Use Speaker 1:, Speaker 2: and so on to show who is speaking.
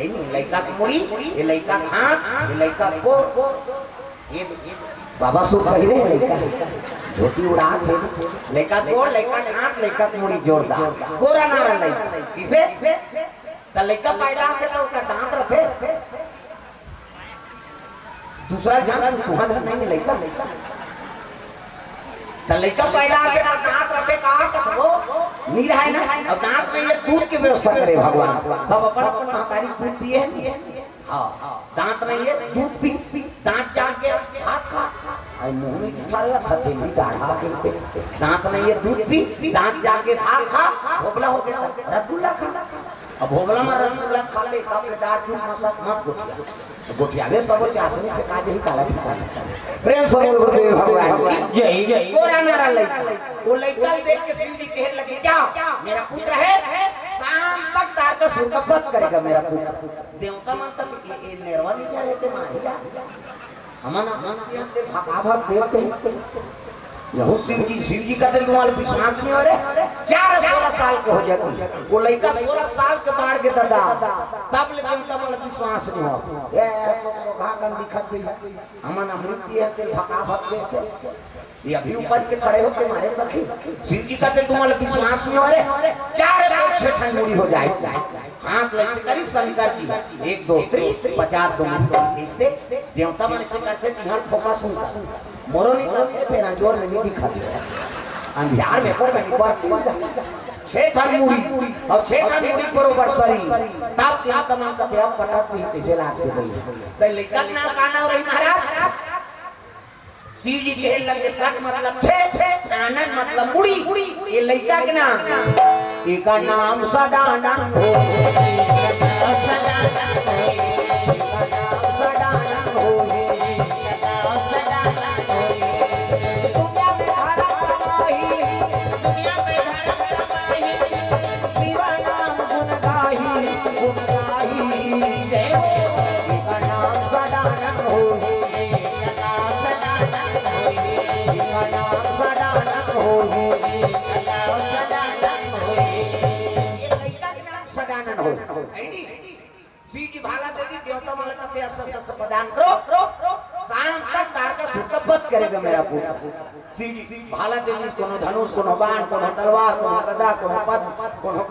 Speaker 1: है नहीं लड़का की मुड़ी, ये लड़का हाथ, ये लड़का को ये बाबा सो कह रहे लड़का धोती उड़ा थे लड़का को लड़का हाथ लड़का की मुड़ी जोरदार गोरा नारा लड़का किसे तो लड़का पैदा से तो उसका दांत रखे दूसरा जान तुम्हारा नहीं लड़का तो लड़का पैदा के दांत रखे कहा कि वो नीर है ना और दांत में ये दूध की व्यवस्था करे भगवान सब अपन अपन महतारी दूध पिए हाँ दांत नहीं है दूध पी दांत जाके हाथ खा आई मुंह में उठा रहा था थे नहीं डाढ़ा के दांत नहीं है दूध पी दांत जाके हाथ खा भोगला हो गया रसगुल्ला खा अब भोगला में रसगुल्ला खा ले काफी दांत चूर मसक मत गोठिया वे सब चासनी के काज ही काला ठिकाना प्रेम से बोल गुरुदेव भगवान जय जय गोरा नारा लड़का वो लड़का देख के शिव जी कहने लगे क्या मेरा पुत्र है शाम तक तार का सुर का पत करेगा मेरा पुत्र देवता मानता ये निर्वा नहीं क्या रहते मारेगा हमारा ते भगा भग देवते यहो शिव जी का दिल तुम्हारे विश्वास में हो रहे 16 साल के हो जाते वो लड़का 16 साल के बाढ़ के दादा तब ले देवता वाला विश्वास नहीं हो ये भागन दिखत भी हमारा मृत्यु है ते भगा भग देवते ये अभी ऊपर के खड़े होके मारे सखी शिव जी का दिल तुम्हारे विश्वास में हो रहे 4 मुड़ी हो जाए हाथ लगे करी शंकर जी 1 2 3 50 2 इससे देवता मन से करते ध्यान फोकस मोरो नहीं करते फिर जोर में नहीं दिखाती अंधियार में को कहीं पर 6 मुड़ी और 6 मुड़ी बरोबर शरीर तब देवता मन का देव पटक भी कैसे लागते गई तो लेकर ना काना और महाराज शिव जी कहने लगे सट मतलब 6 आनंद मतलब मुड़ी ये लड़का के नाम एका नाम सदानंद हो सदानंद हो प्रदान करो शाम तक तार का सुकबत करेगा मेरा पुत्र भाला देवी कोनो धनुष कोनो बाण कोनो तलवार कोनो गदा कोनो पद्म कोनो